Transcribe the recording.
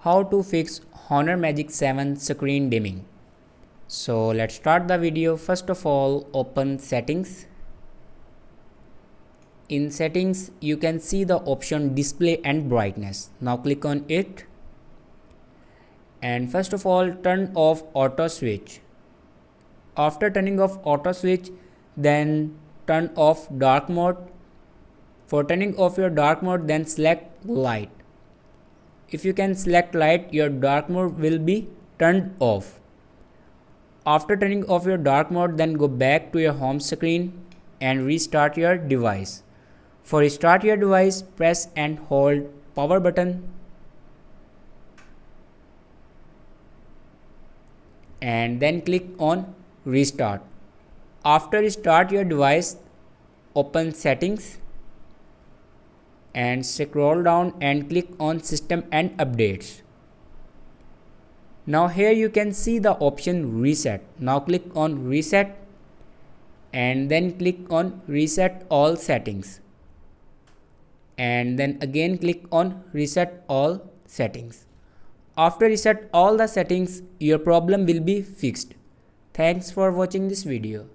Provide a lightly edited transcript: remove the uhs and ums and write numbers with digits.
how to fix Honor Magic 7 screen dimming. So let's start the video. First of all, open settings. In settings, you can see the option display and brightness. Now click on it. And first of all, turn off auto switch. After turning off auto switch, then turn off dark mode. For turning off your dark mode, then select light. If you can select light, your dark mode will be turned off. After turning off your dark mode, then go back to your home screen and restart your device. For restart your device, press and hold power button and then click on restart. After restart your device, open settings and scroll down and click on system and updates. Now here you can see the option reset. Now click on reset and then click on reset all settings. And then again click on reset all settings. After reset all the settings, your problem will be fixed. Thanks for watching this video.